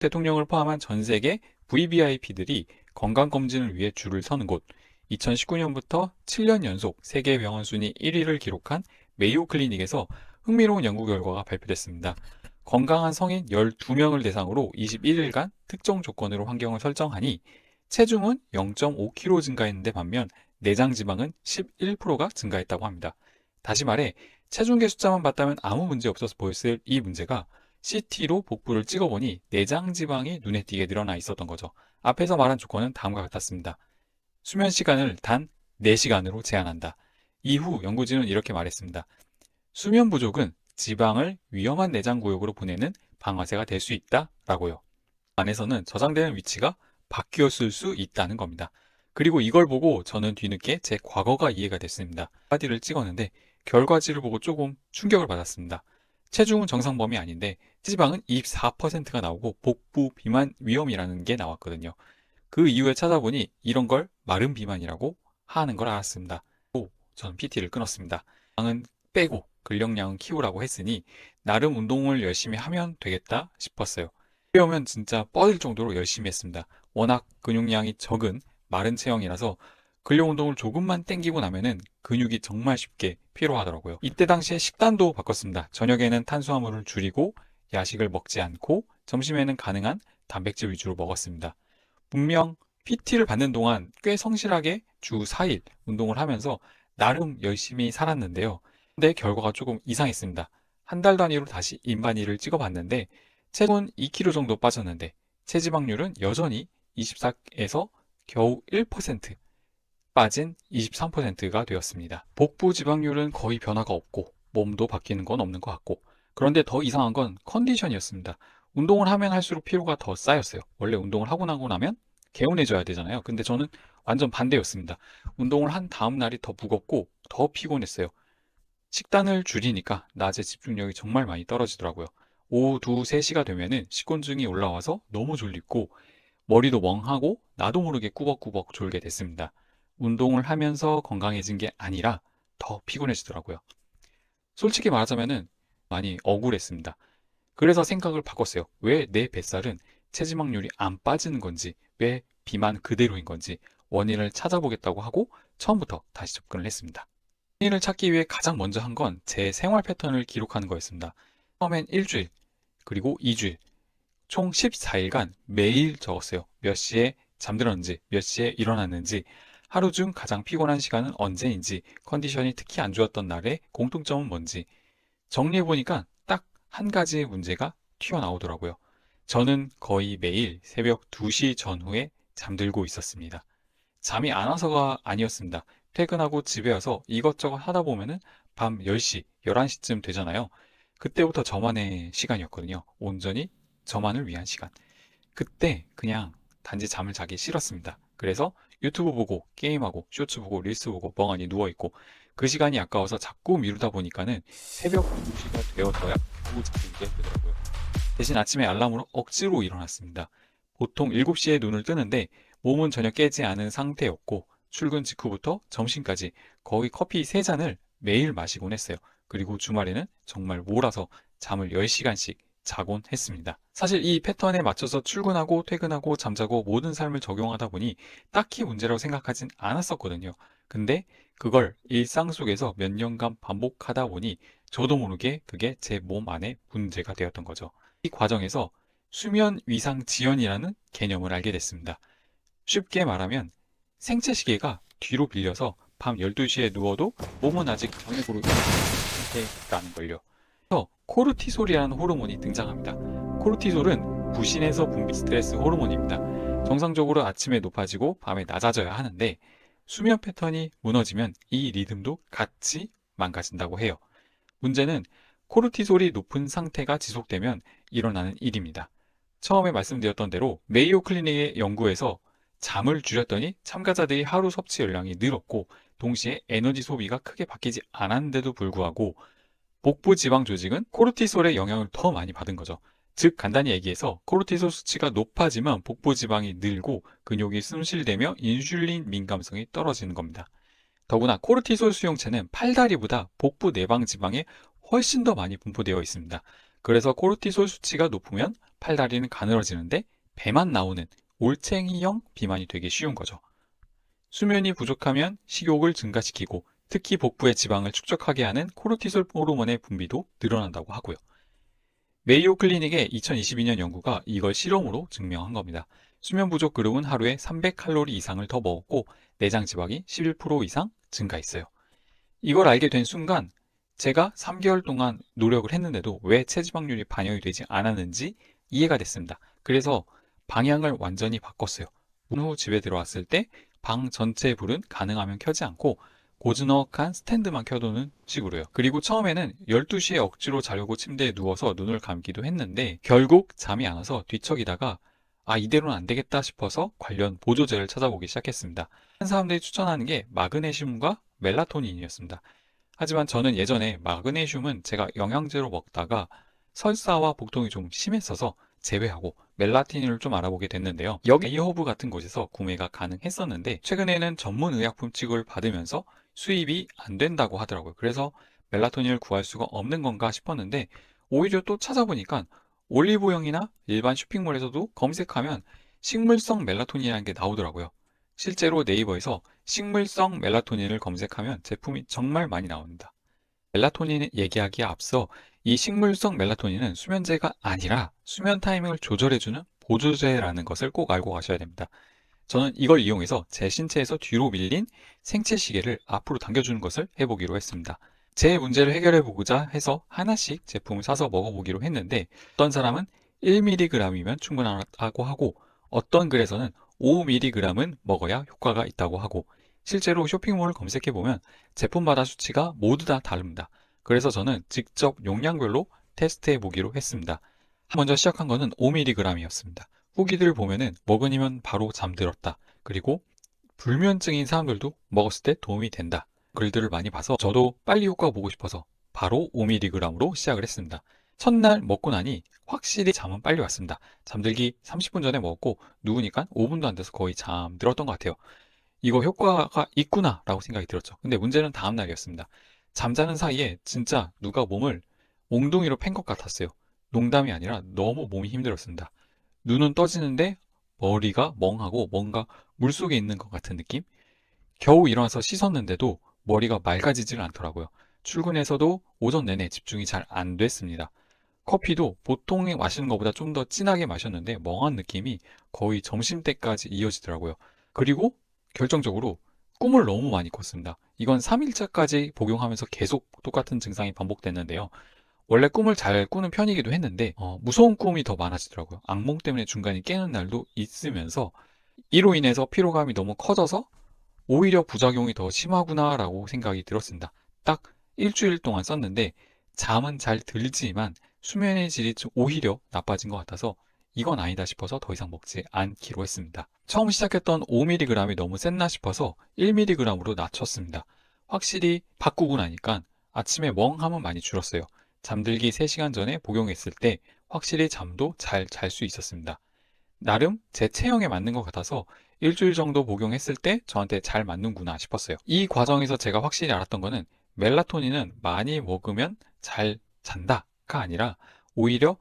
대통령을 포함한 전 세계 VVIP들이 건강검진을 위해 줄을 서는 곳, 2019년부터 7년 연속 세계 병원 순위 1위를 기록한 메이오 클리닉에서 흥미로운 연구 결과가 발표됐습니다. 건강한 성인 12명을 대상으로 21일간 특정 조건으로 환경을 설정하니 체중은 0.5kg 증가했는데 반면 내장 지방은 11%가 증가했다고 합니다. 다시 말해 체중계 숫자만 봤다면 아무 문제 없어서 보였을 이 문제가 CT로 복부를 찍어보니 내장 지방이 눈에 띄게 늘어나 있었던 거죠. 앞에서 말한 조건은 다음과 같았습니다. 수면 시간을 단 4시간으로 제한한다. 이후 연구진은 이렇게 말했습니다. 수면 부족은 지방을 위험한 내장 구역으로 보내는 방아쇠가 될 수 있다 라고요. 안에서는 저장되는 위치가 바뀌었을 수 있다는 겁니다. 그리고 이걸 보고 저는 뒤늦게 제 과거가 이해가 됐습니다. 바디를 찍었는데 결과지를 보고 조금 충격을 받았습니다. 체중은 정상 범위 아닌데 체지방은 24%가 나오고 복부 비만 위험이라는 게 나왔거든요. 그 이후에 찾아보니 이런 걸 마른 비만이라고 하는 걸 알았습니다. 저는 PT를 끊었습니다. 양은 빼고 근력량은 키우라고 했으니 나름 운동을 열심히 하면 되겠다 싶었어요. 그러면 진짜 뻗을 정도로 열심히 했습니다. 워낙 근육량이 적은 마른 체형이라서 근력 운동을 조금만 땡기고 나면은 근육이 정말 쉽게 피로하더라고요. 이때 당시에 식단도 바꿨습니다. 저녁에는 탄수화물을 줄이고 야식을 먹지 않고 점심에는 가능한 단백질 위주로 먹었습니다. 분명 PT를 받는 동안 꽤 성실하게 주 4일 운동을 하면서 나름 열심히 살았는데요. 근데 결과가 조금 이상했습니다. 한 달 단위로 다시 인바디를 찍어봤는데 체중은 2kg 정도 빠졌는데 체지방률은 여전히 24에서 겨우 1% 빠진 23%가 되었습니다. 복부 지방률은 거의 변화가 없고 몸도 바뀌는 건 없는 것 같고, 그런데 더 이상한 건 컨디션이었습니다. 운동을 하면 할수록 피로가 더 쌓였어요. 원래 운동을 하고 나고 나면 개운해져야 되잖아요. 근데 저는 완전 반대였습니다. 운동을 한 다음 날이 더 무겁고 더 피곤했어요. 식단을 줄이니까 낮에 집중력이 정말 많이 떨어지더라고요. 오후 2, 3시가 되면은 식곤증이 올라와서 너무 졸리고 머리도 멍하고 나도 모르게 꾸벅꾸벅 졸게 됐습니다. 운동을 하면서 건강해진 게 아니라 더 피곤해지더라고요. 솔직히 말하자면은 많이 억울했습니다. 그래서 생각을 바꿨어요. 왜 내 뱃살은 체지방률이 안 빠지는 건지, 왜 비만 그대로인 건지 원인을 찾아보겠다고 하고 처음부터 다시 접근을 했습니다. 원인을 찾기 위해 가장 먼저 한 건 제 생활 패턴을 기록하는 거였습니다. 처음엔 일주일, 그리고 2주일, 총 14일간 매일 적었어요. 몇 시에 잠들었는지, 몇 시에 일어났는지, 하루 중 가장 피곤한 시간은 언제인지, 컨디션이 특히 안 좋았던 날의 공통점은 뭔지 정리해보니까 딱 한 가지 문제가 튀어나오더라고요. 저는 거의 매일 새벽 2시 전후에 잠들고 있었습니다. 잠이 안 와서가 아니었습니다. 퇴근하고 집에 와서 이것저것 하다 보면은 밤 10시, 11시쯤 되잖아요. 그때부터 저만의 시간이었거든요. 온전히 저만을 위한 시간. 그때 그냥 단지 잠을 자기 싫었습니다. 그래서 유튜브 보고 게임하고 쇼츠 보고 릴스 보고 멍하니 누워있고 그 시간이 아까워서 자꾸 미루다 보니까는 새벽 2시가 되어서야 겨우 잠들게 되더라고요. 대신 아침에 알람으로 억지로 일어났습니다. 보통 7시에 눈을 뜨는데 몸은 전혀 깨지 않은 상태였고 출근 직후부터 점심까지 거의 커피 3잔을 매일 마시곤 했어요. 그리고 주말에는 정말 몰아서 잠을 10시간씩 자곤 했습니다. 사실 이 패턴에 맞춰서 출근하고 퇴근하고 잠자고 모든 삶을 적용하다 보니 딱히 문제라고 생각하진 않았었거든요. 근데 그걸 일상 속에서 몇 년간 반복하다 보니 저도 모르게 그게 제 몸 안에 문제가 되었던 거죠. 이 과정에서 수면 위상 지연이라는 개념을 알게 됐습니다. 쉽게 말하면 생체 시계가 뒤로 빌려서 밤 12시에 누워도 몸은 아직 저녁으로 일어나는 상태라는 걸요. 그래서 코르티솔이라는 호르몬이 등장합니다. 코르티솔은 부신에서 분泌스트레스 호르몬입니다. 정상적으로 아침에 높아지고 밤에 낮아져야 하는데 수면 패턴이 무너지면 이 리듬도 같이 망가진다고 해요. 문제는 코르티솔이 높은 상태가 지속되면 일어나는 일입니다. 처음에 말씀드렸던 대로 메이오 클리닉의 연구에서 잠을 줄였더니 참가자들이 하루 섭취 열량이 늘었고 동시에 에너지 소비가 크게 바뀌지 않았는데도 불구하고 복부 지방 조직은 코르티솔의 영향을 더 많이 받은 거죠. 즉 간단히 얘기해서 코르티솔 수치가 높아지면 복부 지방이 늘고 근육이 손실되며 인슐린 민감성이 떨어지는 겁니다. 더구나 코르티솔 수용체는 팔다리보다 복부 내방 지방에 훨씬 더 많이 분포되어 있습니다. 그래서 코르티솔 수치가 높으면 팔다리는 가늘어지는데 배만 나오는 올챙이형 비만이 되기 쉬운 거죠. 수면이 부족하면 식욕을 증가시키고 특히 복부의 지방을 축적하게 하는 코르티솔 호르몬의 분비도 늘어난다고 하고요. 메이오 클리닉의 2022년 연구가 이걸 실험으로 증명한 겁니다. 수면 부족 그룹은 하루에 300칼로리 이상을 더 먹었고 내장 지방이 11% 이상 증가했어요. 이걸 알게 된 순간 제가 3개월 동안 노력을 했는데도 왜 체지방률이 반영이 되지 않았는지 이해가 됐습니다. 그래서 방향을 완전히 바꿨어요. 후 집에 들어왔을 때 방 전체의 불은 가능하면 켜지 않고 고즈넉한 스탠드만 켜두는 식으로요. 그리고 처음에는 12시에 억지로 자려고 침대에 누워서 눈을 감기도 했는데 결국 잠이 안 와서 뒤척이다가 이대로는 안 되겠다 싶어서 관련 보조제를 찾아보기 시작했습니다. 한 사람들이 추천하는 게 마그네슘과 멜라토닌이었습니다. 하지만 저는 예전에 마그네슘은 제가 영양제로 먹다가 설사와 복통이 좀 심했어서 제외하고 멜라토닌을 좀 알아보게 됐는데요. 여기 이허브 같은 곳에서 구매가 가능했었는데 최근에는 전문 의약품 취급을 받으면서 수입이 안 된다고 하더라고요. 그래서 멜라토닌을 구할 수가 없는 건가 싶었는데 오히려 또 찾아보니까 올리브영이나 일반 쇼핑몰에서도 검색하면 식물성 멜라토닌이라는 게 나오더라고요. 실제로 네이버에서 식물성 멜라토닌을 검색하면 제품이 정말 많이 나옵니다. 멜라토닌 얘기하기에 앞서 이 식물성 멜라토닌은 수면제가 아니라 수면 타이밍을 조절해주는 보조제라는 것을 꼭 알고 가셔야 됩니다. 저는 이걸 이용해서 제 신체에서 뒤로 밀린 생체 시계를 앞으로 당겨주는 것을 해보기로 했습니다. 제 문제를 해결해 보고자 해서 하나씩 제품을 사서 먹어보기로 했는데 어떤 사람은 1mg이면 충분하다고 하고 어떤 글에서는 5mg은 먹어야 효과가 있다고 하고 실제로 쇼핑몰을 검색해보면 제품마다 수치가 모두 다 다릅니다. 그래서 저는 직접 용량별로 테스트해 보기로 했습니다. 먼저 시작한 거는 5mg이었습니다. 후기들을 보면은 먹으면 바로 잠들었다. 그리고 불면증인 사람들도 먹었을 때 도움이 된다. 글들을 많이 봐서 저도 빨리 효과 보고 싶어서 바로 5mg으로 시작을 했습니다. 첫날 먹고 나니 확실히 잠은 빨리 왔습니다. 잠들기 30분 전에 먹었고 누우니까 5분도 안 돼서 거의 잠들었던 것 같아요. 이거 효과가 있구나 라고 생각이 들었죠. 근데 문제는 다음 날이었습니다. 잠자는 사이에 진짜 누가 몸을 몽둥이로 팬 것 같았어요. 농담이 아니라 너무 몸이 힘들었습니다. 눈은 떠지는데 머리가 멍하고 뭔가 물속에 있는 것 같은 느낌? 겨우 일어나서 씻었는데도 머리가 맑아지질 않더라고요. 출근해서도 오전 내내 집중이 잘 안 됐습니다. 커피도 보통 마시는 것보다 좀 더 진하게 마셨는데 멍한 느낌이 거의 점심때까지 이어지더라고요. 그리고 결정적으로 꿈을 너무 많이 꿨습니다. 이건 3일차까지 복용하면서 계속 똑같은 증상이 반복됐는데요. 원래 꿈을 잘 꾸는 편이기도 했는데 무서운 꿈이 더 많아지더라고요. 악몽 때문에 중간에 깨는 날도 있으면서 이로 인해서 피로감이 너무 커져서 오히려 부작용이 더 심하구나라고 생각이 들었습니다. 딱 일주일 동안 썼는데 잠은 잘 들지만 수면의 질이 좀 오히려 나빠진 것 같아서 이건 아니다 싶어서 더 이상 먹지 않기로 했습니다. 처음 시작했던 5mg이 너무 셌나 싶어서 1mg으로 낮췄습니다. 확실히 바꾸고 나니까 아침에 멍함은 많이 줄었어요. 잠들기 3시간 전에 복용했을 때 확실히 잠도 잘 잘 수 있었습니다. 나름 제 체형에 맞는 것 같아서 일주일 정도 복용했을 때 저한테 잘 맞는구나 싶었어요. 이 과정에서 제가 확실히 알았던 거는 멜라토닌은 많이 먹으면 잘 잔다가 아니라 오히려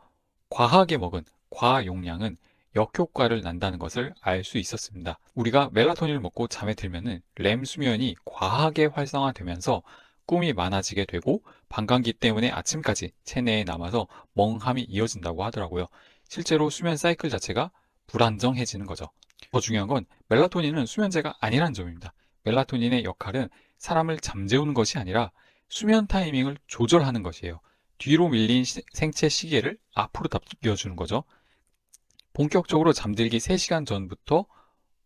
과하게 먹은 과용량은 역효과를 난다는 것을 알 수 있었습니다. 우리가 멜라토닌을 먹고 잠에 들면은 렘 수면이 과하게 활성화되면서 꿈이 많아지게 되고 방광기 때문에 아침까지 체내에 남아서 멍함이 이어진다고 하더라고요. 실제로 수면 사이클 자체가 불안정해지는 거죠. 더 중요한 건 멜라토닌은 수면제가 아니라는 점입니다. 멜라토닌의 역할은 사람을 잠재우는 것이 아니라 수면 타이밍을 조절하는 것이에요. 뒤로 밀린 생체 시계를 앞으로 당겨주는 거죠. 본격적으로 잠들기 3시간 전부터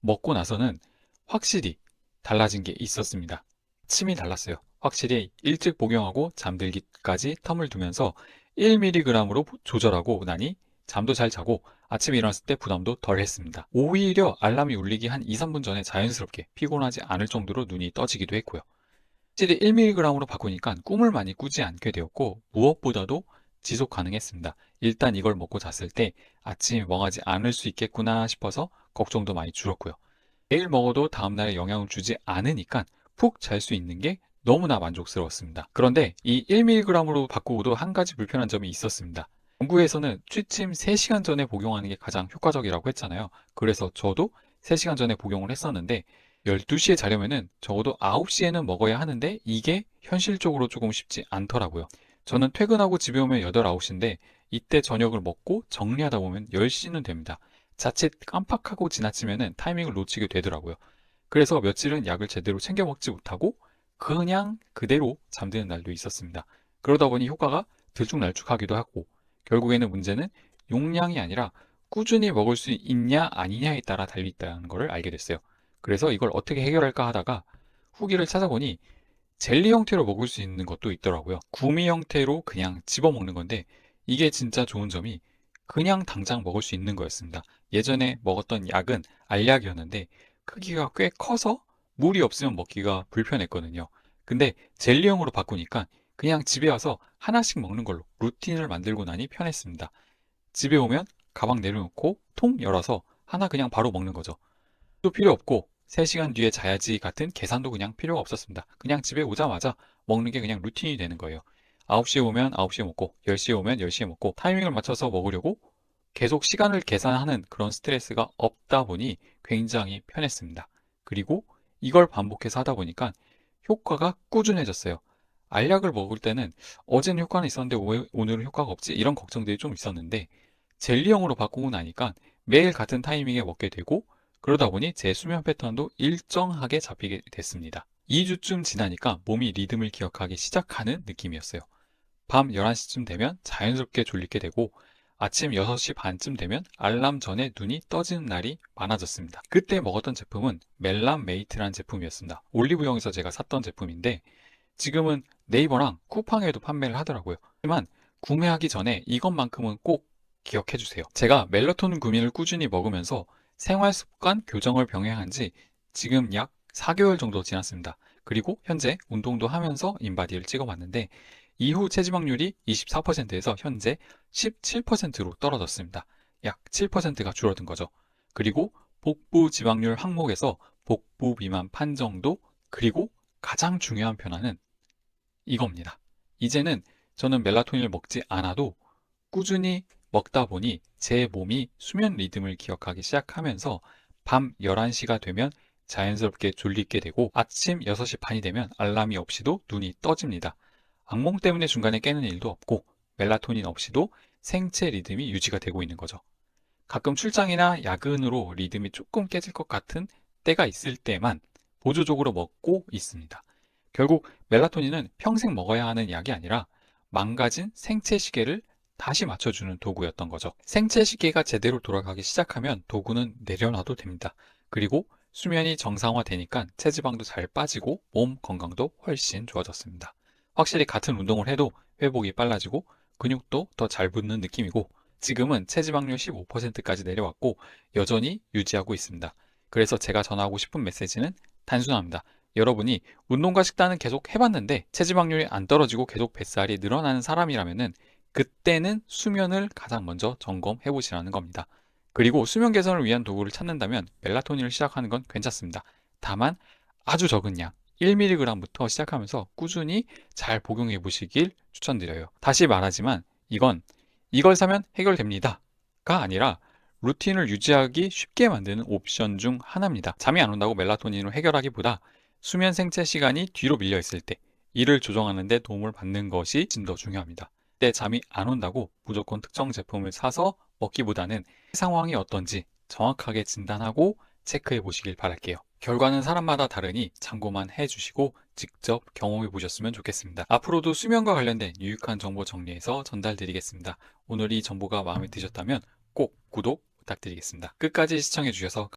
먹고 나서는 확실히 달라진 게 있었습니다. 침이 달랐어요. 확실히 일찍 복용하고 잠들기까지 텀을 두면서 1mg으로 조절하고 나니 잠도 잘 자고 아침에 일어났을 때 부담도 덜 했습니다. 오히려 알람이 울리기 한 2, 3분 전에 자연스럽게 피곤하지 않을 정도로 눈이 떠지기도 했고요. 확실히 1mg으로 바꾸니까 꿈을 많이 꾸지 않게 되었고 무엇보다도 지속 가능했습니다. 일단 이걸 먹고 잤을 때 아침에 멍하지 않을 수 있겠구나 싶어서 걱정도 많이 줄었고요. 매일 먹어도 다음날에 영향을 주지 않으니까 푹 잘 수 있는 게 너무나 만족스러웠습니다. 그런데 이 1mg으로 바꾸고도 한 가지 불편한 점이 있었습니다. 연구에서는 취침 3시간 전에 복용하는 게 가장 효과적이라고 했잖아요. 그래서 저도 3시간 전에 복용을 했었는데 12시에 자려면은 적어도 9시에는 먹어야 하는데 이게 현실적으로 조금 쉽지 않더라고요. 저는 퇴근하고 집에 오면 8, 9시인데 이때 저녁을 먹고 정리하다 보면 10시는 됩니다. 자칫 깜빡하고 지나치면은 타이밍을 놓치게 되더라고요. 그래서 며칠은 약을 제대로 챙겨 먹지 못하고 그냥 그대로 잠드는 날도 있었습니다. 그러다 보니 효과가 들쭉날쭉하기도 하고 결국에는 문제는 용량이 아니라 꾸준히 먹을 수 있냐 아니냐에 따라 달려 있다는 것을 알게 됐어요. 그래서 이걸 어떻게 해결할까 하다가 후기를 찾아보니 젤리 형태로 먹을 수 있는 것도 있더라고요. 구미 형태로 그냥 집어 먹는 건데 이게 진짜 좋은 점이 그냥 당장 먹을 수 있는 거였습니다. 예전에 먹었던 약은 알약이었는데 크기가 꽤 커서 물이 없으면 먹기가 불편했거든요. 근데 젤리형으로 바꾸니까 그냥 집에 와서 하나씩 먹는 걸로 루틴을 만들고 나니 편했습니다. 집에 오면 가방 내려놓고 통 열어서 하나 그냥 바로 먹는 거죠. 또 필요 없고 3시간 뒤에 자야지 같은 계산도 그냥 필요가 없었습니다. 그냥 집에 오자마자 먹는 게 그냥 루틴이 되는 거예요. 9시에 오면 9시에 먹고 10시에 오면 10시에 먹고 타이밍을 맞춰서 먹으려고 계속 시간을 계산하는 그런 스트레스가 없다 보니 굉장히 편했습니다. 그리고 이걸 반복해서 하다 보니까 효과가 꾸준해졌어요. 알약을 먹을 때는 어제는 효과는 있었는데 왜 오늘은 효과가 없지? 이런 걱정들이 좀 있었는데 젤리형으로 바꾸고 나니까 매일 같은 타이밍에 먹게 되고 그러다 보니 제 수면 패턴도 일정하게 잡히게 됐습니다. 2주쯤 지나니까 몸이 리듬을 기억하기 시작하는 느낌이었어요. 밤 11시쯤 되면 자연스럽게 졸리게 되고 아침 6시 반쯤 되면 알람 전에 눈이 떠지는 날이 많아졌습니다. 그때 먹었던 제품은 멜람메이트라는 제품이었습니다. 올리브영에서 제가 샀던 제품인데 지금은 네이버랑 쿠팡에도 판매를 하더라고요. 하지만 구매하기 전에 이것만큼은 꼭 기억해 주세요. 제가 멜라토닌 구미를 꾸준히 먹으면서 생활 습관 교정을 병행한 지 지금 약 4개월 정도 지났습니다. 그리고 현재 운동도 하면서 인바디를 찍어봤는데 이후 체지방률이 24%에서 현재 17%로 떨어졌습니다. 약 7%가 줄어든 거죠. 그리고 복부 지방률 항목에서 복부 비만 판정도 그리고 가장 중요한 변화는 이겁니다. 이제는 저는 멜라토닌을 먹지 않아도 꾸준히 먹다 보니 제 몸이 수면 리듬을 기억하기 시작하면서 밤 11시가 되면 자연스럽게 졸리게 되고 아침 6시 반이 되면 알람이 없이도 눈이 떠집니다. 악몽 때문에 중간에 깨는 일도 없고 멜라토닌 없이도 생체 리듬이 유지가 되고 있는 거죠. 가끔 출장이나 야근으로 리듬이 조금 깨질 것 같은 때가 있을 때만 보조적으로 먹고 있습니다. 결국 멜라토닌은 평생 먹어야 하는 약이 아니라 망가진 생체 시계를 다시 맞춰주는 도구였던 거죠. 생체 시계가 제대로 돌아가기 시작하면 도구는 내려놔도 됩니다. 그리고 수면이 정상화되니까 체지방도 잘 빠지고 몸 건강도 훨씬 좋아졌습니다. 확실히 같은 운동을 해도 회복이 빨라지고 근육도 더 잘 붙는 느낌이고 지금은 체지방률 15%까지 내려왔고 여전히 유지하고 있습니다. 그래서 제가 전하고 싶은 메시지는 단순합니다. 여러분이 운동과 식단은 계속 해봤는데 체지방률이 안 떨어지고 계속 뱃살이 늘어나는 사람이라면은 그때는 수면을 가장 먼저 점검해 보시라는 겁니다. 그리고 수면 개선을 위한 도구를 찾는다면 멜라토닌을 시작하는 건 괜찮습니다. 다만 아주 적은 양 1mg부터 시작하면서 꾸준히 잘 복용해 보시길 추천드려요. 다시 말하지만 이걸 사면 해결됩니다가 아니라 루틴을 유지하기 쉽게 만드는 옵션 중 하나입니다. 잠이 안 온다고 멜라토닌으로 해결하기보다 수면 생체 시간이 뒤로 밀려 있을 때 이를 조정하는 데 도움을 받는 것이 진 더 중요합니다. 때 잠이 안 온다고 무조건 특정 제품을 사서 먹기보다는 상황이 어떤지 정확하게 진단하고 체크해 보시길 바랄게요. 결과는 사람마다 다르니 참고만 해주시고 직접 경험해 보셨으면 좋겠습니다. 앞으로도 수면과 관련된 유익한 정보 정리해서 전달드리겠습니다. 오늘 이 정보가 마음에 드셨다면 꼭 구독 부탁드리겠습니다. 끝까지 시청해 주셔서